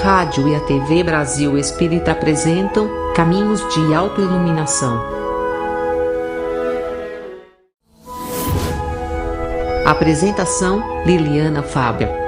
rádio e a TV Brasil Espírita apresentam Caminhos de Autoiluminação. Apresentação: Liliana Fábio.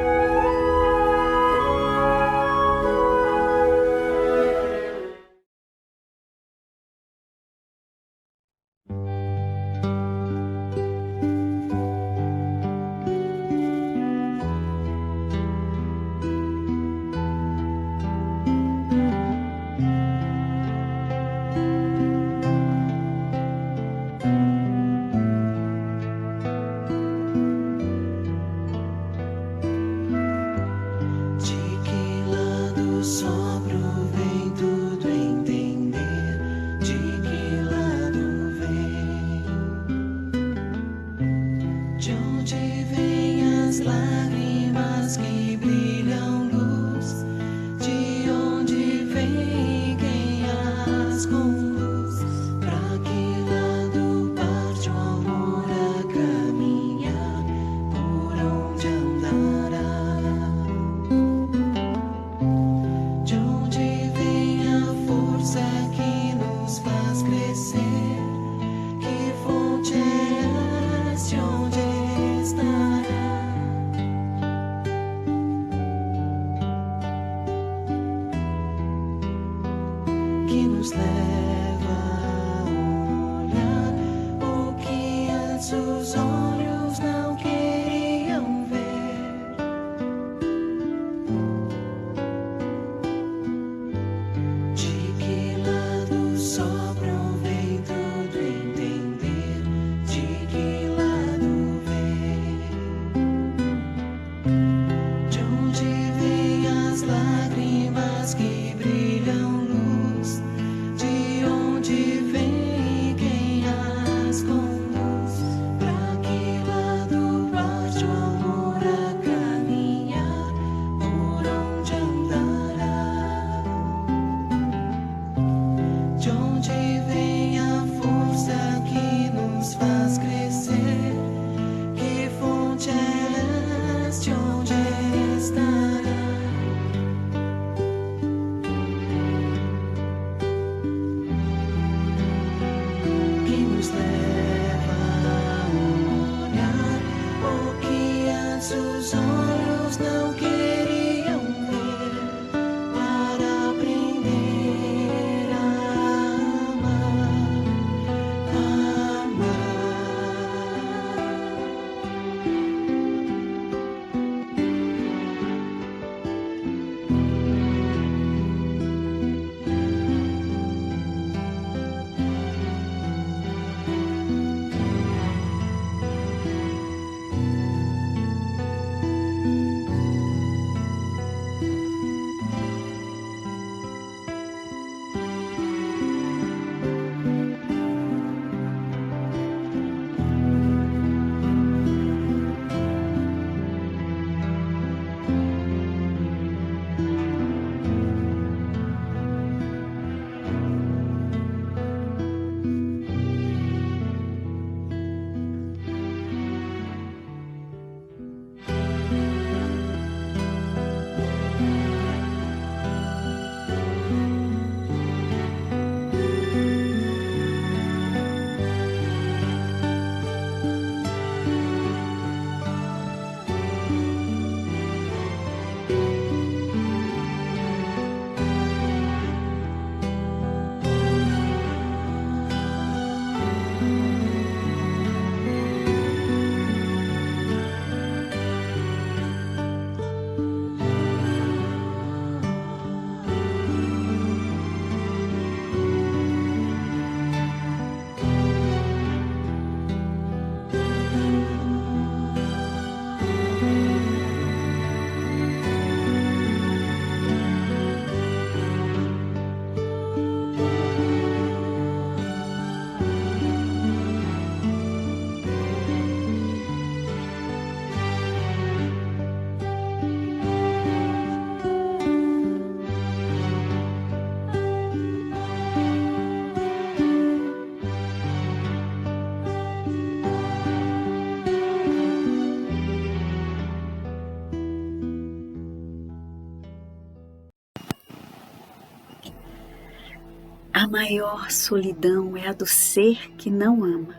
A maior solidão é a do ser que não ama.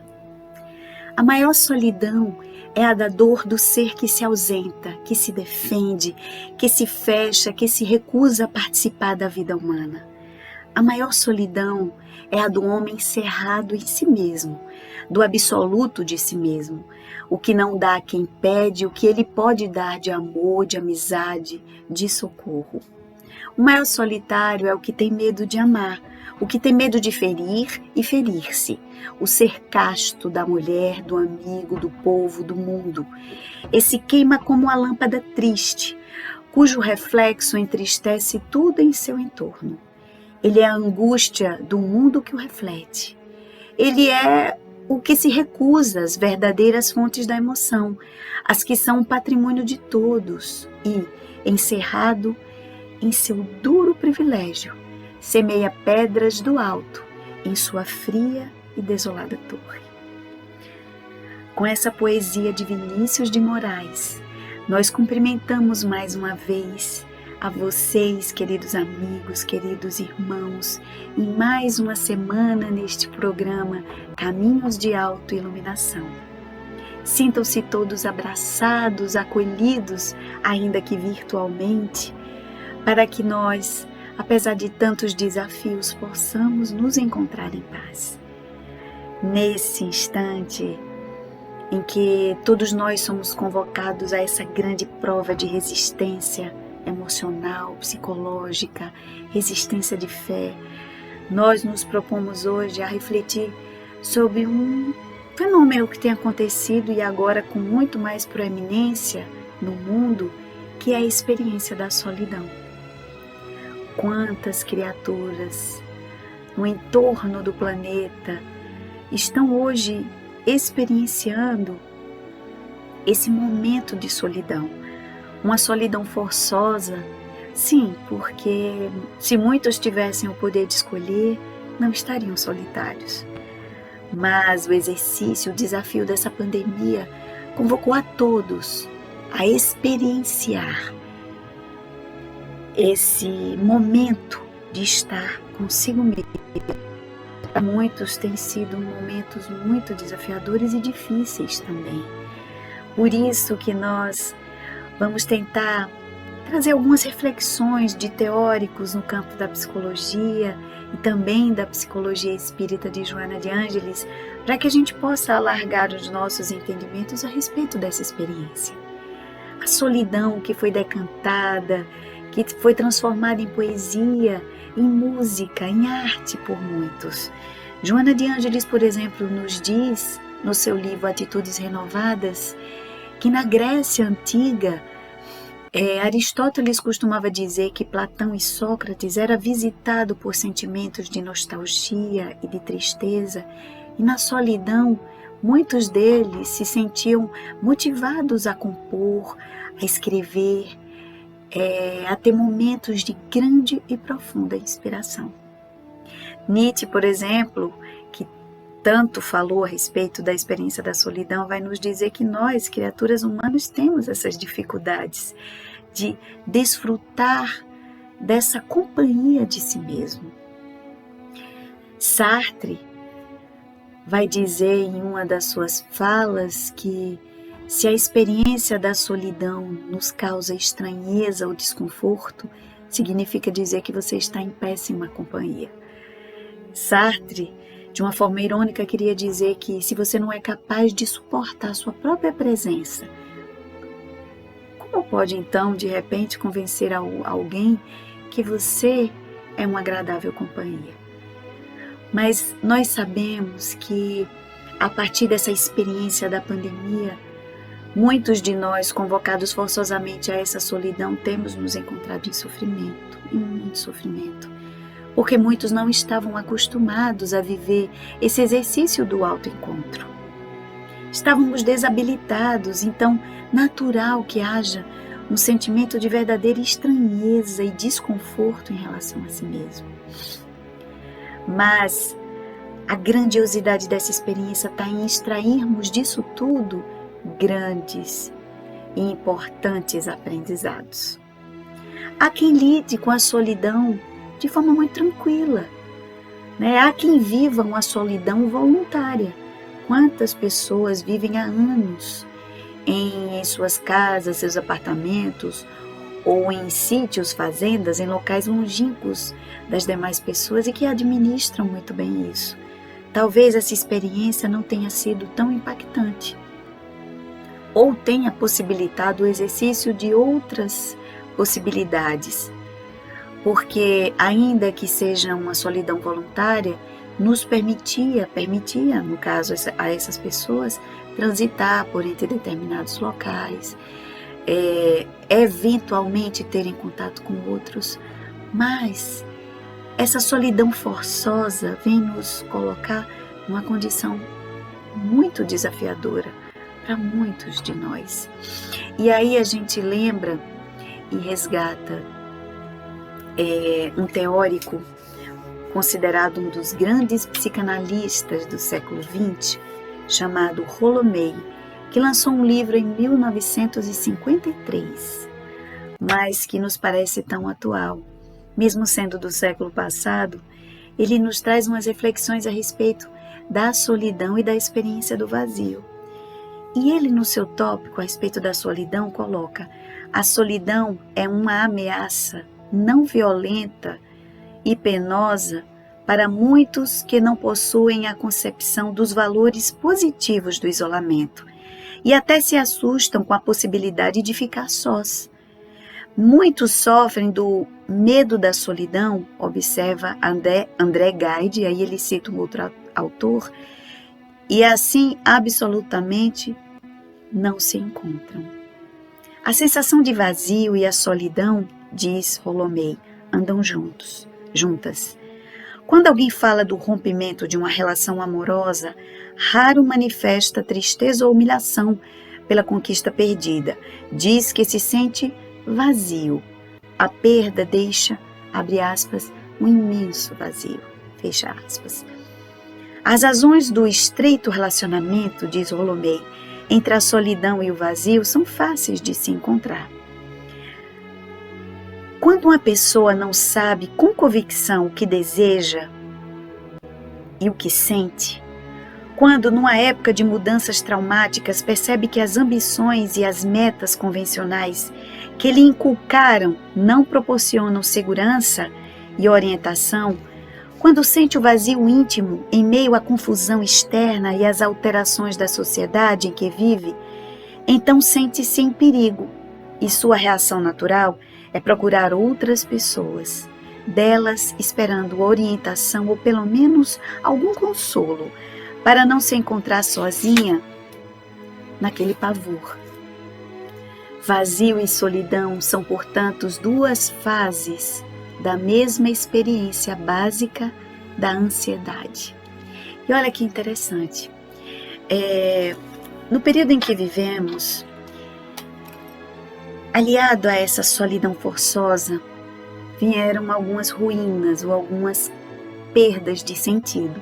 A maior solidão é a da dor do ser que se ausenta, que se defende, que se fecha, que se recusa a participar da vida humana. A maior solidão é a do homem cerrado em si mesmo, do absoluto de si mesmo, o que não dá a quem pede, o que ele pode dar de amor, de amizade, de socorro. O maior solitário é o que tem medo de amar, o que tem medo de ferir e ferir-se, o ser casto da mulher, do amigo, do povo, do mundo. Esse queima como a lâmpada triste, cujo reflexo entristece tudo em seu entorno. Ele é a angústia do mundo que o reflete. Ele é o que se recusa às verdadeiras fontes da emoção, as que são um patrimônio de todos e, encerrado em seu duro privilégio, semeia pedras do alto em sua fria e desolada torre. Com essa poesia de Vinícius de Moraes, nós cumprimentamos mais uma vez a vocês, queridos amigos, queridos irmãos, em mais uma semana neste programa Caminhos de Autoiluminação. Sintam-se todos abraçados, acolhidos, ainda que virtualmente, para que nós, apesar de tantos desafios, possamos nos encontrar em paz. Nesse instante em que todos nós somos convocados a essa grande prova de resistência emocional, psicológica, resistência de fé, nós nos propomos hoje a refletir sobre um fenômeno que tem acontecido e agora com muito mais proeminência no mundo, que é a experiência da solidão. Quantas criaturas no entorno do planeta estão hoje experienciando esse momento de solidão, uma solidão forçosa, sim, porque se muitos tivessem o poder de escolher, não estariam solitários. Mas o exercício, o desafio dessa pandemia convocou a todos a experienciar esse momento de estar consigo mesmo. Para muitos tem sido momentos muito desafiadores e difíceis também. Por isso que nós vamos tentar trazer algumas reflexões de teóricos no campo da psicologia e também da psicologia espírita de Joana de Ângeles, para que a gente possa alargar os nossos entendimentos a respeito dessa experiência. A solidão que foi decantada, que foi transformada em poesia, em música, em arte por muitos. Joana de Ângeles, por exemplo, nos diz, no seu livro Atitudes Renovadas, que na Grécia Antiga, Aristóteles costumava dizer que Platão e Sócrates era visitado por sentimentos de nostalgia e de tristeza, e na solidão, muitos deles se sentiam motivados a compor, a escrever, a ter momentos de grande e profunda inspiração. Nietzsche, por exemplo, que tanto falou a respeito da experiência da solidão, vai nos dizer que nós, criaturas humanas, temos essas dificuldades de desfrutar dessa companhia de si mesmo. Sartre vai dizer em uma das suas falas que se a experiência da solidão nos causa estranheza ou desconforto, significa dizer que você está em péssima companhia. Sartre, de uma forma irônica, queria dizer que se você não é capaz de suportar a sua própria presença, como pode então, de repente, convencer alguém que você é uma agradável companhia? Mas nós sabemos que, a partir dessa experiência da pandemia, muitos de nós, convocados forçosamente a essa solidão, temos nos encontrado em sofrimento, em muito sofrimento, porque muitos não estavam acostumados a viver esse exercício do autoencontro. Estávamos desabilitados, então natural que haja um sentimento de verdadeira estranheza e desconforto em relação a si mesmo. Mas a grandiosidade dessa experiência está em extrairmos disso tudo grandes e importantes aprendizados. Há quem lide com a solidão de forma muito tranquila, né? Há quem viva uma solidão voluntária. Quantas pessoas vivem há anos em suas casas, seus apartamentos, ou em sítios, fazendas, em locais longínquos das demais pessoas e que administram muito bem isso. Talvez essa experiência não tenha sido tão impactante, ou tenha possibilitado o exercício de outras possibilidades, porque ainda que seja uma solidão voluntária, nos permitia, no caso a essas pessoas, transitar por entre determinados locais, eventualmente terem contato com outros, mas essa solidão forçosa vem nos colocar numa condição muito desafiadora para muitos de nós. E aí a gente lembra e resgata um teórico considerado um dos grandes psicanalistas do século XX, chamado Rollo May, que lançou um livro em 1953, mas que nos parece tão atual. Mesmo sendo do século passado, ele nos traz umas reflexões a respeito da solidão e da experiência do vazio. E ele, no seu tópico a respeito da solidão, coloca: a solidão é uma ameaça não violenta e penosa para muitos que não possuem a concepção dos valores positivos do isolamento e até se assustam com a possibilidade de ficar sós. Muitos sofrem do medo da solidão, observa André Gide, aí ele cita um outro autor, e assim absolutamente não se encontram. A sensação de vazio e a solidão, diz Rollo May, andam juntas. Quando alguém fala do rompimento de uma relação amorosa, raro manifesta tristeza ou humilhação pela conquista perdida. Diz que se sente vazio. A perda deixa, abre aspas, um imenso vazio, fecha aspas. As razões do estreito relacionamento, diz Rollo May, entre a solidão e o vazio são fáceis de se encontrar. Quando uma pessoa não sabe com convicção o que deseja e o que sente, quando numa época de mudanças traumáticas percebe que as ambições e as metas convencionais que lhe inculcaram não proporcionam segurança e orientação, quando sente o vazio íntimo em meio à confusão externa e às alterações da sociedade em que vive, então sente-se em perigo e sua reação natural é procurar outras pessoas, delas esperando orientação ou pelo menos algum consolo, para não se encontrar sozinha naquele pavor. Vazio e solidão são, portanto, duas fases da mesma experiência básica da ansiedade. E olha que interessante, no período em que vivemos, aliado a essa solidão forçosa, vieram algumas ruínas ou algumas perdas de sentido.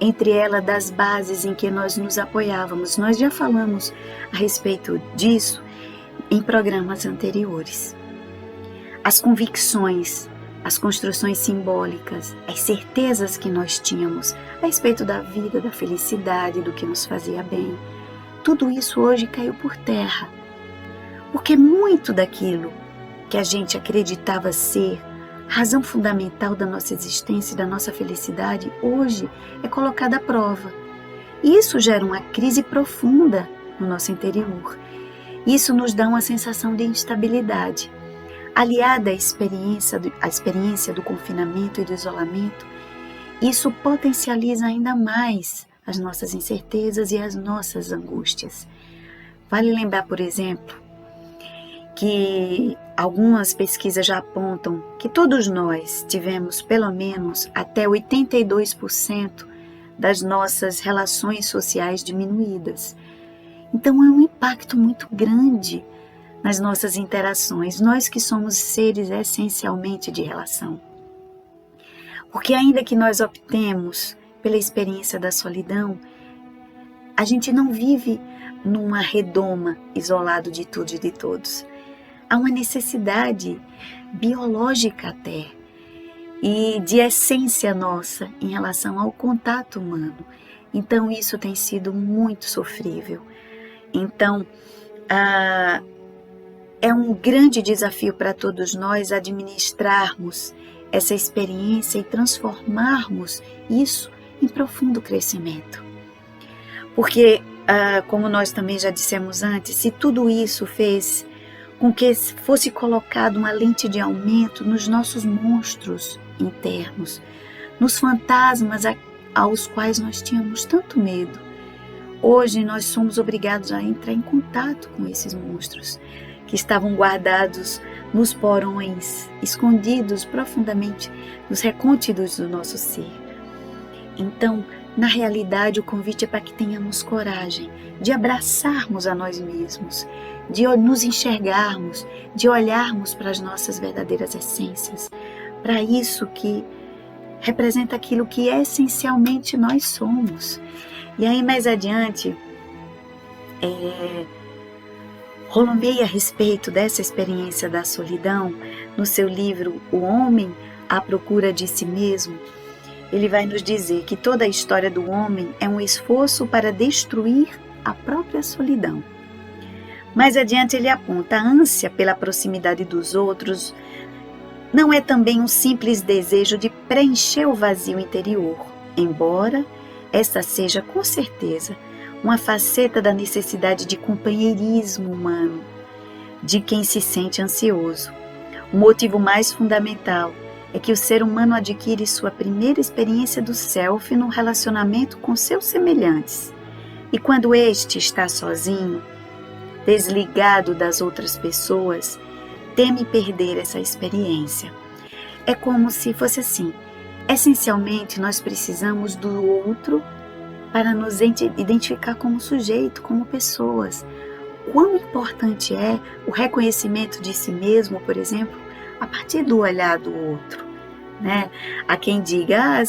Entre elas, das bases em que nós nos apoiávamos. Nós já falamos a respeito disso em programas anteriores. As convicções, as construções simbólicas, as certezas que nós tínhamos a respeito da vida, da felicidade, do que nos fazia bem, tudo isso hoje caiu por terra. Porque muito daquilo que a gente acreditava ser razão fundamental da nossa existência e da nossa felicidade, hoje é colocada à prova. E isso gera uma crise profunda no nosso interior. Isso nos dá uma sensação de instabilidade. Aliada à experiência do confinamento e do isolamento, isso potencializa ainda mais as nossas incertezas e as nossas angústias. Vale lembrar, por exemplo, que algumas pesquisas já apontam que todos nós tivemos pelo menos até 82% das nossas relações sociais diminuídas. Então é um impacto muito grande nas nossas interações, nós que somos seres essencialmente de relação. Porque ainda que nós optemos pela experiência da solidão, a gente não vive numa redoma isolado de tudo e de todos. Há uma necessidade biológica até e de essência nossa em relação ao contato humano. Então isso tem sido muito sofrível. Então é um grande desafio para todos nós administrarmos essa experiência e transformarmos isso em profundo crescimento. Porque, como nós também já dissemos antes, se tudo isso fez com que fosse colocado uma lente de aumento nos nossos monstros internos, nos fantasmas aos quais nós tínhamos tanto medo, hoje nós somos obrigados a entrar em contato com esses monstros que estavam guardados nos porões, escondidos profundamente nos recônditos do nosso ser. Então, na realidade, o convite é para que tenhamos coragem de abraçarmos a nós mesmos, de nos enxergarmos, de olharmos para as nossas verdadeiras essências, para isso que representa aquilo que essencialmente nós somos. E aí, mais adiante, Rolomei, a respeito dessa experiência da solidão, no seu livro O Homem à Procura de Si Mesmo, ele vai nos dizer que toda a história do homem é um esforço para destruir a própria solidão. Mais adiante ele aponta a ânsia pela proximidade dos outros não é também um simples desejo de preencher o vazio interior, embora esta seja com certeza uma faceta da necessidade de companheirismo humano, de quem se sente ansioso. O motivo mais fundamental é que o ser humano adquire sua primeira experiência do self no relacionamento com seus semelhantes. E quando este está sozinho, desligado das outras pessoas, teme perder essa experiência. É como se fosse assim: essencialmente nós precisamos do outro para nos identificar como sujeito, como pessoas. Quão importante é o reconhecimento de si mesmo, por exemplo, a partir do olhar do outro, né? Há quem diga,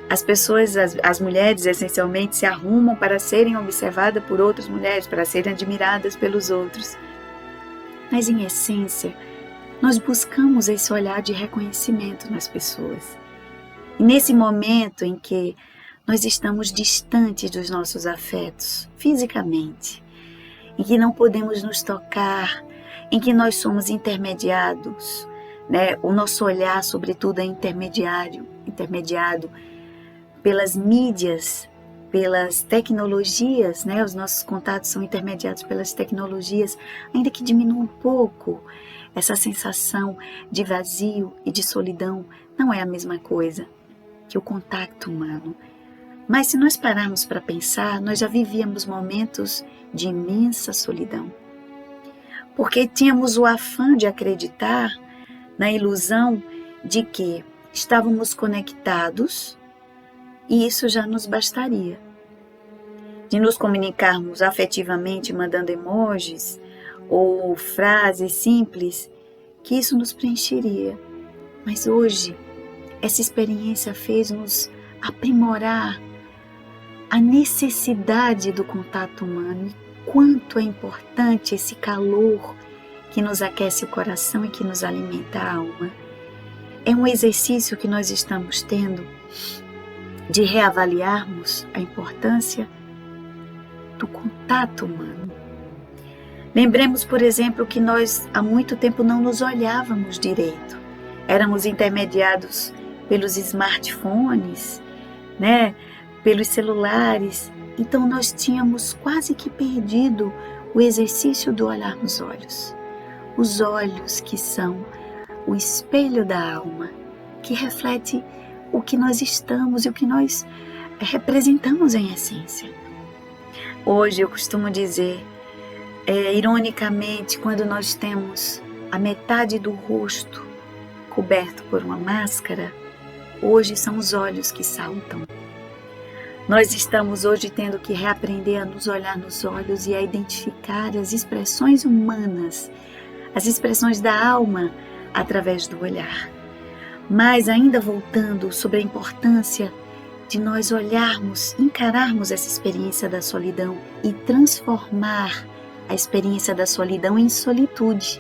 as pessoas, as mulheres essencialmente se arrumam para serem observadas por outras mulheres, para serem admiradas pelos outros. Mas em essência, nós buscamos esse olhar de reconhecimento nas pessoas. E nesse momento em que nós estamos distantes dos nossos afetos, fisicamente, em que não podemos nos tocar, em que nós somos intermediados, né? O nosso olhar, sobretudo, é intermediado pelas mídias, pelas tecnologias, né? Os nossos contatos são intermediados pelas tecnologias, ainda que diminua um pouco. Essa sensação de vazio e de solidão não é a mesma coisa que o contato humano. Mas se nós pararmos para pensar, nós já vivíamos momentos de imensa solidão. Porque tínhamos o afã de acreditar na ilusão de que estávamos conectados e isso já nos bastaria. De nos comunicarmos afetivamente mandando emojis ou frases simples, que isso nos preencheria. Mas hoje, essa experiência fez-nos aprimorar a necessidade do contato humano e quanto é importante esse calor que nos aquece o coração e que nos alimenta a alma. É um exercício que nós estamos tendo de reavaliarmos a importância do contato humano. Lembremos, por exemplo, que nós há muito tempo não nos olhávamos direito. Éramos intermediados pelos smartphones, né? Pelos celulares. Então nós tínhamos quase que perdido o exercício do olhar nos olhos. Os olhos que são o espelho da alma, que reflete o que nós estamos e o que nós representamos em essência. Hoje eu costumo dizer, ironicamente, quando nós temos a metade do rosto coberto por uma máscara, hoje são os olhos que saltam. Nós estamos hoje tendo que reaprender a nos olhar nos olhos e a identificar as expressões humanas, as expressões da alma através do olhar. Mas ainda voltando sobre a importância de nós olharmos, encararmos essa experiência da solidão e transformar a experiência da solidão em solitude.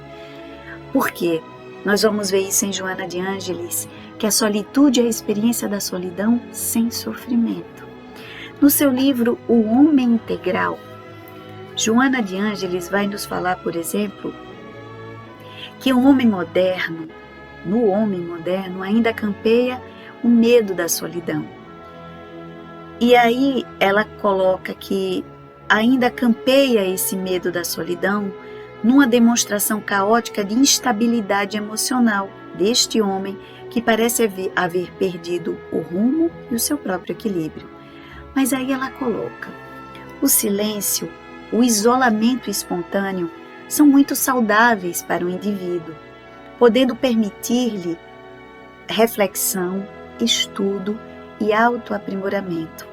Por quê? Nós vamos ver isso em Joana de Ângeles, que a solitude é a experiência da solidão sem sofrimento. No seu livro O Homem Integral, Joana de Ângeles vai nos falar, por exemplo, que no homem moderno, ainda campeia o medo da solidão. E aí ela coloca que ainda campeia esse medo da solidão numa demonstração caótica de instabilidade emocional deste homem que parece haver perdido o rumo e o seu próprio equilíbrio. Mas aí ela coloca: o silêncio, o isolamento espontâneo são muito saudáveis para o indivíduo, podendo permitir-lhe reflexão, estudo e autoaprimoramento,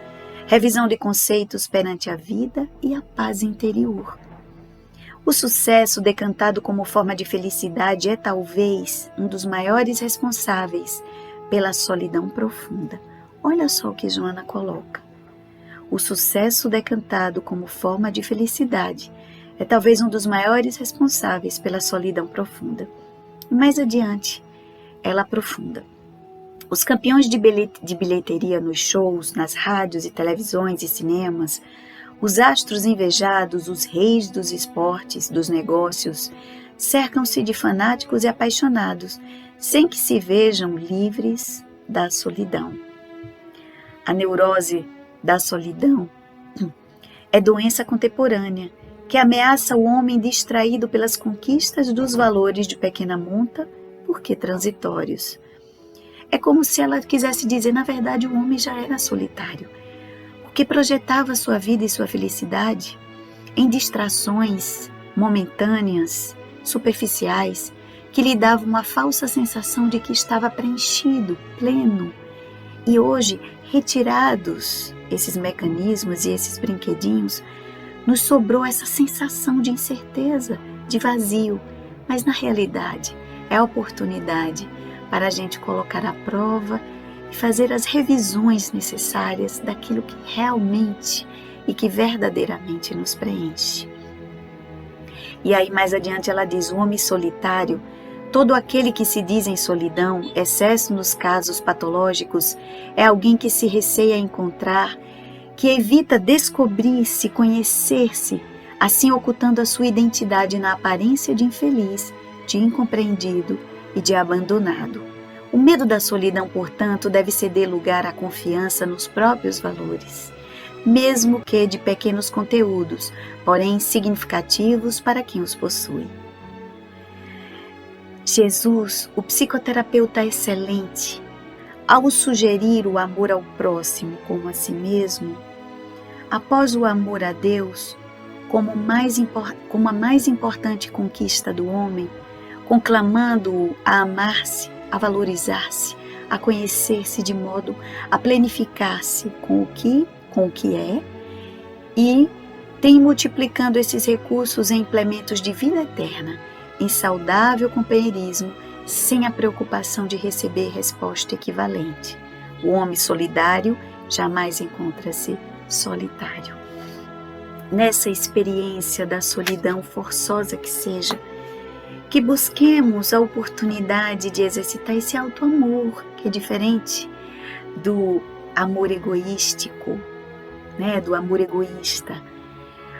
revisão de conceitos perante a vida e a paz interior. O sucesso decantado como forma de felicidade é talvez um dos maiores responsáveis pela solidão profunda. Olha só o que Joana coloca. O sucesso decantado como forma de felicidade é talvez um dos maiores responsáveis pela solidão profunda. E mais adiante, ela aprofunda. Os campeões de bilheteria nos shows, nas rádios e televisões e cinemas, os astros invejados, os reis dos esportes, dos negócios, cercam-se de fanáticos e apaixonados, sem que se vejam livres da solidão. A neurose da solidão é doença contemporânea que ameaça o homem distraído pelas conquistas dos valores de pequena monta, porque transitórios. É como se ela quisesse dizer, na verdade, o homem já era solitário, porque projetava sua vida e sua felicidade em distrações momentâneas, superficiais, que lhe davam uma falsa sensação de que estava preenchido, pleno. E hoje, retirados esses mecanismos e esses brinquedinhos, nos sobrou essa sensação de incerteza, de vazio, mas na realidade é a oportunidade para a gente colocar à prova e fazer as revisões necessárias daquilo que realmente e que verdadeiramente nos preenche. E aí mais adiante ela diz: o homem solitário, todo aquele que se diz em solidão, excesso nos casos patológicos, é alguém que se receia encontrar, que evita descobrir-se, conhecer-se, assim ocultando a sua identidade na aparência de infeliz, de incompreendido e de abandonado. O medo da solidão, portanto, deve ceder lugar à confiança nos próprios valores, mesmo que de pequenos conteúdos, porém significativos para quem os possui. Jesus, o psicoterapeuta excelente, ao sugerir o amor ao próximo como a si mesmo, após o amor a Deus como a mais importante conquista do homem, conclamando-o a amar-se, a valorizar-se, a conhecer-se de modo a planificar-se com o que é, e tem multiplicando esses recursos em implementos de vida eterna, em saudável companheirismo, sem a preocupação de receber resposta equivalente. O homem solidário jamais encontra-se solitário. Nessa experiência da solidão forçosa que seja, que busquemos a oportunidade de exercitar esse auto-amor, que é diferente do amor egoístico, do amor egoísta.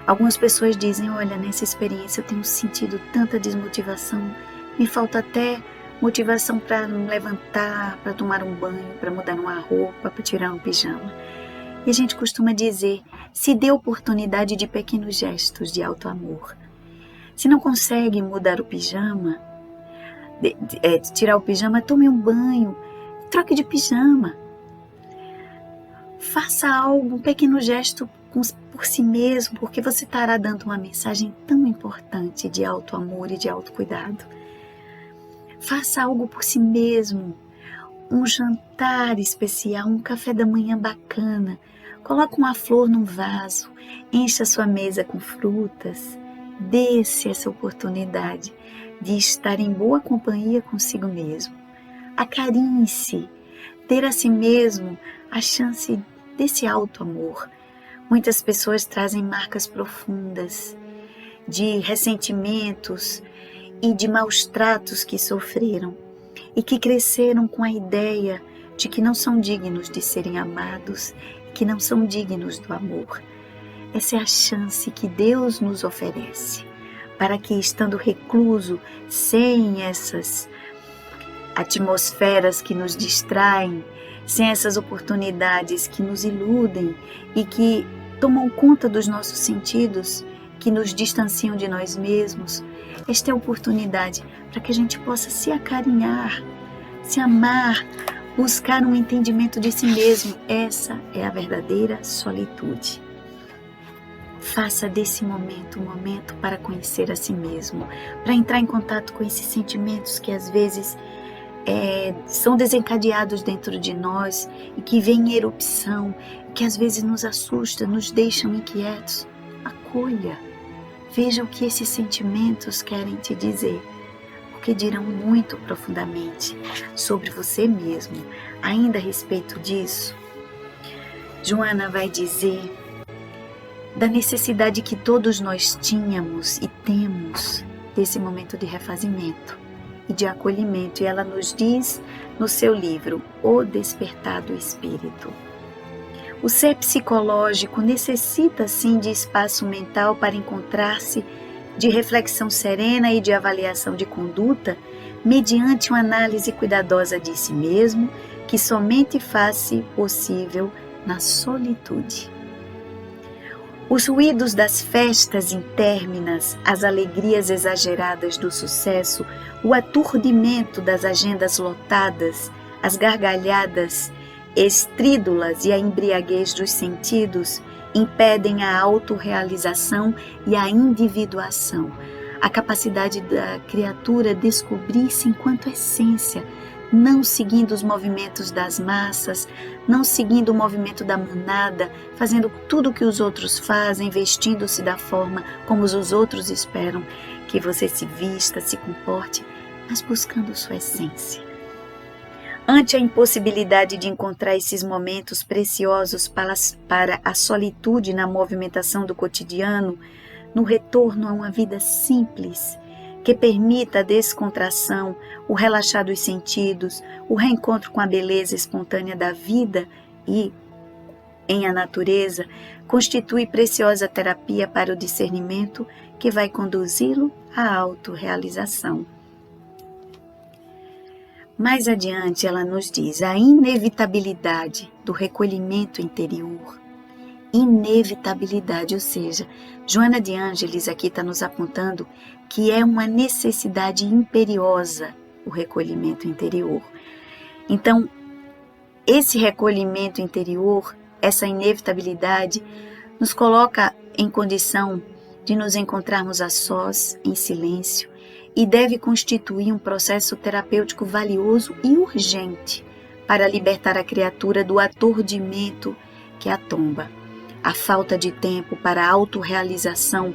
Algumas pessoas dizem: olha, nessa experiência eu tenho sentido tanta desmotivação, me falta até motivação para me levantar, para tomar um banho, para mudar uma roupa, para tirar um pijama. E a gente costuma dizer: se dê oportunidade de pequenos gestos de auto-amor. Se não consegue mudar o pijama, tirar o pijama, tome um banho, troque de pijama. Faça algo, um pequeno gesto por si mesmo, porque você estará dando uma mensagem tão importante de auto-amor e de autocuidado. Faça algo por si mesmo, um jantar especial, um café da manhã bacana. Coloque uma flor num vaso, encha sua mesa com frutas. Dê-se essa oportunidade de estar em boa companhia consigo mesmo. Acarinhe-se, ter a si mesmo a chance desse auto-amor. Muitas pessoas trazem marcas profundas de ressentimentos e de maus tratos que sofreram. e que cresceram com a ideia de que não são dignos de serem amados, que não são dignos do amor. Essa é a chance que Deus nos oferece, para que, estando recluso, sem essas atmosferas que nos distraem, sem essas oportunidades que nos iludem e que tomam conta dos nossos sentidos, que nos distanciam de nós mesmos, esta é a oportunidade para que a gente possa se acarinhar, se amar, buscar um entendimento de si mesmo. Essa é a verdadeira solitude. Faça desse momento um momento para conhecer a si mesmo, para entrar em contato com esses sentimentos que às vezes são desencadeados dentro de nós e que vêm em erupção, que às vezes nos assustam, nos deixam inquietos. Acolha, veja o que esses sentimentos querem te dizer, porque dirão muito profundamente sobre você mesmo. Ainda a respeito disso, Joana vai dizer da necessidade que todos nós tínhamos e temos desse momento de refazimento e de acolhimento. E ela nos diz no seu livro, O Despertar do Espírito. O ser psicológico necessita sim de espaço mental para encontrar-se, de reflexão serena e de avaliação de conduta, mediante uma análise cuidadosa de si mesmo, que somente faz-se possível na solitude. Os ruídos das festas intérminas, as alegrias exageradas do sucesso, o aturdimento das agendas lotadas, as gargalhadas estrídulas e a embriaguez dos sentidos impedem a autorrealização e a individuação, a capacidade da criatura descobrir-se enquanto essência, não seguindo os movimentos das massas, não seguindo o movimento da manada, fazendo tudo o que os outros fazem, vestindo-se da forma como os outros esperam que você se vista, se comporte, mas buscando sua essência. Ante a impossibilidade de encontrar esses momentos preciosos para a solitude na movimentação do cotidiano, no retorno a uma vida simples, que permita a descontração, o relaxar dos sentidos, o reencontro com a beleza espontânea da vida e, em a natureza, constitui preciosa terapia para o discernimento que vai conduzi-lo à autorrealização. Mais adiante ela nos diz a inevitabilidade do recolhimento interior. Inevitabilidade, ou seja, Joana de Ângeles aqui está nos apontando que é uma necessidade imperiosa o recolhimento interior. Então, esse recolhimento interior, essa inevitabilidade, nos coloca em condição de nos encontrarmos a sós, em silêncio, e deve constituir um processo terapêutico valioso e urgente para libertar a criatura do aturdimento que a tomba. A falta de tempo para a autorrealização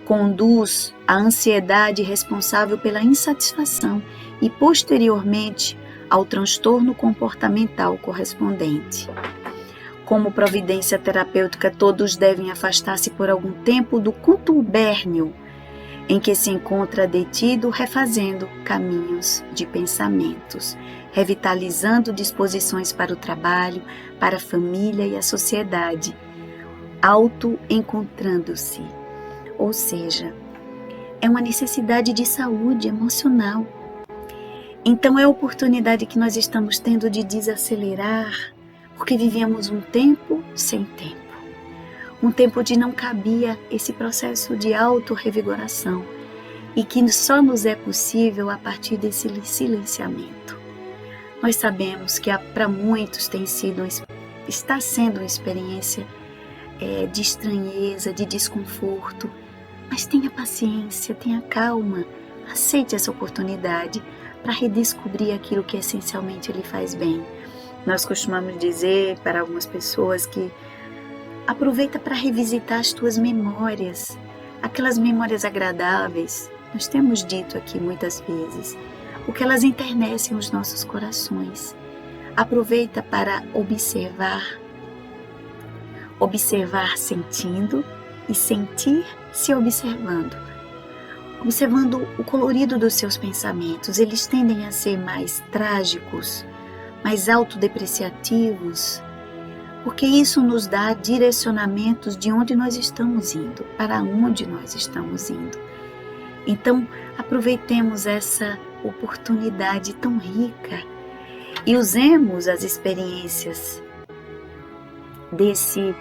conduz à ansiedade responsável pela insatisfação e, posteriormente, ao transtorno comportamental correspondente. Como providência terapêutica, todos devem afastar-se por algum tempo do contubérnio em que se encontra detido, refazendo caminhos de pensamentos, revitalizando disposições para o trabalho, para a família e a sociedade, auto-encontrando-se. Ou seja, é uma necessidade de saúde emocional. Então é a oportunidade que nós estamos tendo de desacelerar, porque vivíamos um tempo sem tempo. Um tempo onde não cabia esse processo de autorrevigoração e que só nos é possível a partir desse silenciamento. Nós sabemos que para muitos está sendo uma experiência de estranheza, de desconforto, mas tenha paciência, tenha calma, aceite essa oportunidade para redescobrir aquilo que essencialmente lhe faz bem. Nós costumamos dizer para algumas pessoas que aproveita para revisitar as tuas memórias, aquelas memórias agradáveis. Nós temos dito aqui muitas vezes, o que elas enternecem os nossos corações. Aproveita para observar sentindo e sentir se observando. observando o colorido dos seus pensamentos. Eles tendem a ser mais trágicos, mais autodepreciativos, porque isso nos dá direcionamentos de onde nós estamos indo, para onde nós estamos indo. Então, aproveitemos essa oportunidade tão rica e usemos as experiências desse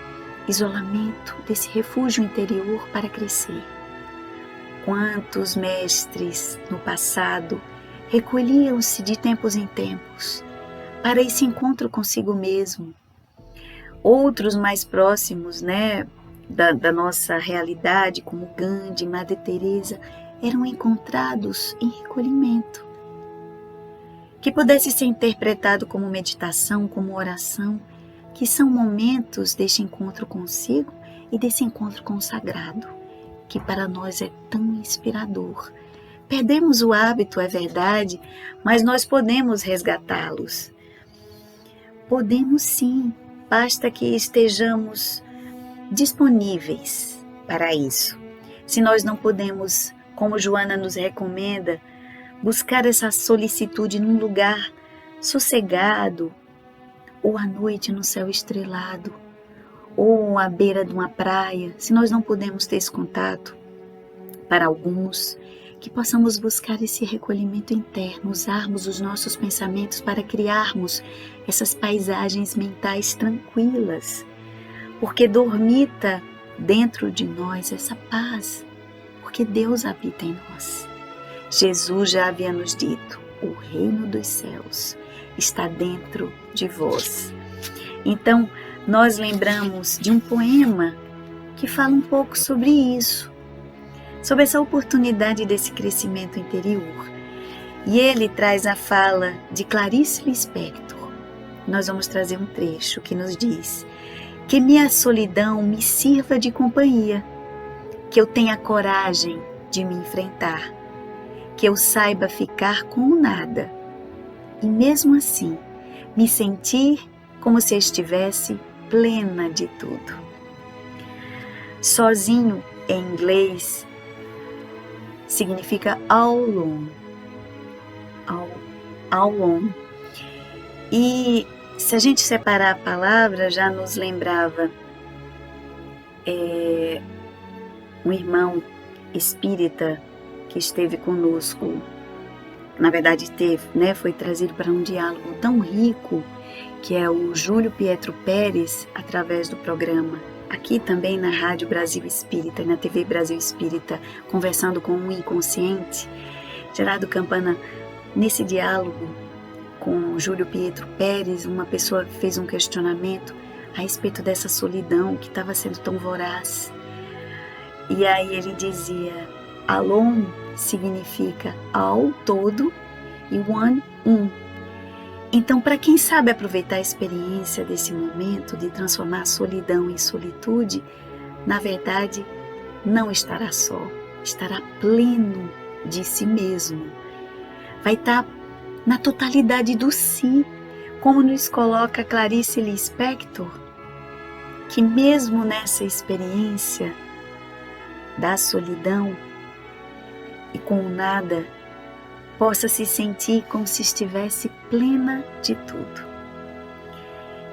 isolamento, desse refúgio interior para crescer. Quantos mestres no passado recolhiam-se de tempos em tempos para esse encontro consigo mesmo. Outros mais próximos, da nossa realidade, como Gandhi, Madre Teresa, eram encontrados em recolhimento, que pudesse ser interpretado como meditação, como oração, que são momentos deste encontro consigo e desse encontro com o sagrado, que para nós é tão inspirador. Perdemos o hábito, é verdade, mas nós podemos resgatá-los. Podemos sim, basta que estejamos disponíveis para isso. Se nós não podemos, como Joana nos recomenda, buscar essa solicitude num lugar sossegado, ou à noite no céu estrelado, ou à beira de uma praia, se nós não podemos ter esse contato, para alguns, que possamos buscar esse recolhimento interno, usarmos os nossos pensamentos para criarmos essas paisagens mentais tranquilas, porque dormita dentro de nós essa paz, porque Deus habita em nós. Jesus já havia nos dito, o reino dos céus está dentro de vós. Então, nós lembramos de um poema que fala um pouco sobre isso, sobre essa oportunidade desse crescimento interior. E ele traz a fala de Clarice Lispector. Nós vamos trazer um trecho que nos diz: que minha solidão me sirva de companhia, que eu tenha coragem de me enfrentar, que eu saiba ficar com o nada, e mesmo assim me sentir como se estivesse plena de tudo. Sozinho, em inglês, significa alone. Alone. E se a gente separar a palavra, já nos lembrava um irmão espírita que esteve conosco, na verdade foi trazido para um diálogo tão rico, que é o Júlio Pietro Pérez, através do programa, aqui também na Rádio Brasil Espírita, na TV Brasil Espírita, conversando com um inconsciente. Gerardo Campana, nesse diálogo com Júlio Pietro Pérez, uma pessoa fez um questionamento a respeito dessa solidão que estava sendo tão voraz. E aí ele dizia, alone significa ao, todo, e one, um. Então, para quem sabe aproveitar a experiência desse momento de transformar a solidão em solitude, na verdade, não estará só, estará pleno de si mesmo. Vai estar na totalidade do si, como nos coloca Clarice Lispector, que mesmo nessa experiência da solidão e com o nada, possa se sentir como se estivesse plena de tudo.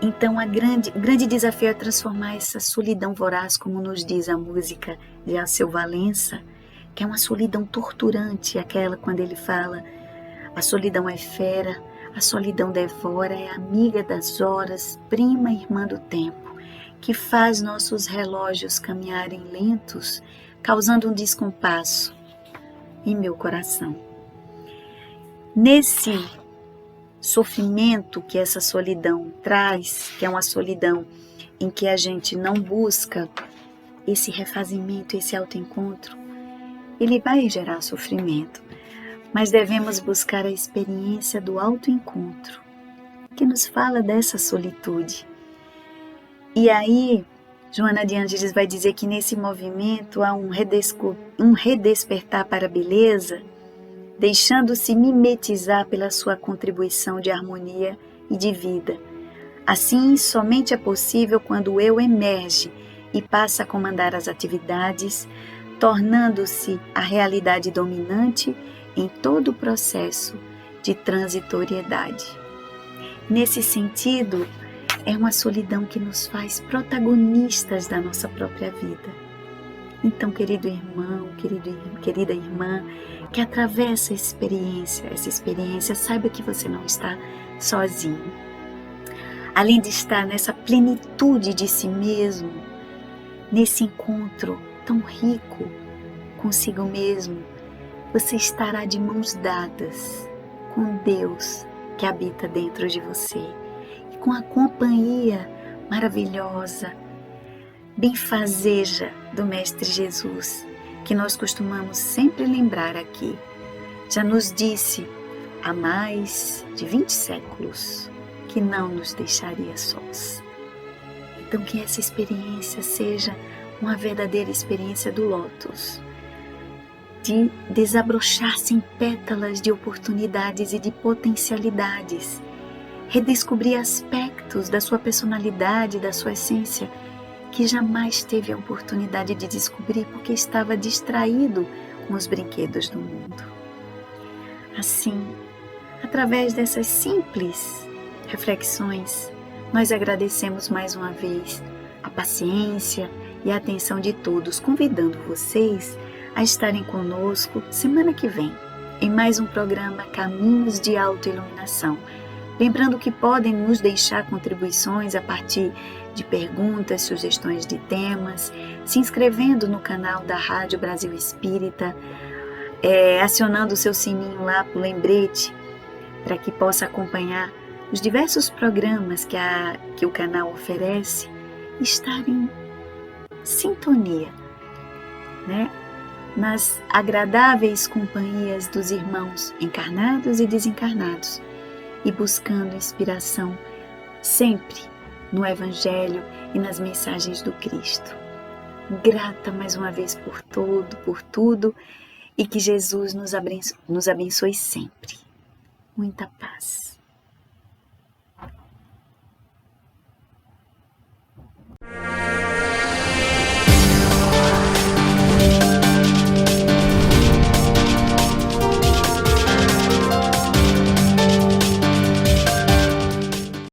Então, o grande desafio é transformar essa solidão voraz, como nos diz a música de Alceu Valença, que é uma solidão torturante, aquela quando ele fala, a solidão é fera, a solidão devora, é amiga das horas, prima irmã do tempo, que faz nossos relógios caminharem lentos, causando um descompasso em meu coração. Nesse sofrimento que essa solidão traz, que é uma solidão em que a gente não busca esse refazimento, esse autoencontro, ele vai gerar sofrimento, mas devemos buscar a experiência do autoencontro, que nos fala dessa solitude. E aí, Joana de Ângeles vai dizer que nesse movimento há um redespertar para a beleza, deixando-se mimetizar pela sua contribuição de harmonia e de vida. Assim, somente é possível quando o eu emerge e passa a comandar as atividades, tornando-se a realidade dominante em todo o processo de transitoriedade. Nesse sentido, é uma solidão que nos faz protagonistas da nossa própria vida. Então, querido irmão, querida irmã, que atravessa essa experiência, saiba que você não está sozinho. Além de estar nessa plenitude de si mesmo, nesse encontro tão rico consigo mesmo, você estará de mãos dadas com Deus que habita dentro de você e com a companhia maravilhosa, benfazeja do Mestre Jesus, que nós costumamos sempre lembrar aqui. Já nos disse há mais de 20 séculos que não nos deixaria sós. Então que essa experiência seja uma verdadeira experiência do lótus, de desabrochar-se em pétalas de oportunidades e de potencialidades, redescobrir aspectos da sua personalidade, da sua essência, que jamais teve a oportunidade de descobrir porque estava distraído com os brinquedos do mundo. Assim, através dessas simples reflexões, nós agradecemos mais uma vez a paciência e a atenção de todos, convidando vocês a estarem conosco semana que vem, em mais um programa Caminhos de Autoiluminação. Lembrando que podem nos deixar contribuições a partir de perguntas, sugestões de temas, se inscrevendo no canal da Rádio Brasil Espírita, acionando o seu sininho lá para o lembrete, para que possa acompanhar os diversos programas que o canal oferece e estar em sintonia, né? Nas agradáveis companhias dos irmãos encarnados e desencarnados, e buscando inspiração sempre no Evangelho e nas mensagens do Cristo. Grata mais uma vez por tudo, e que Jesus nos abençoe sempre. Muita paz.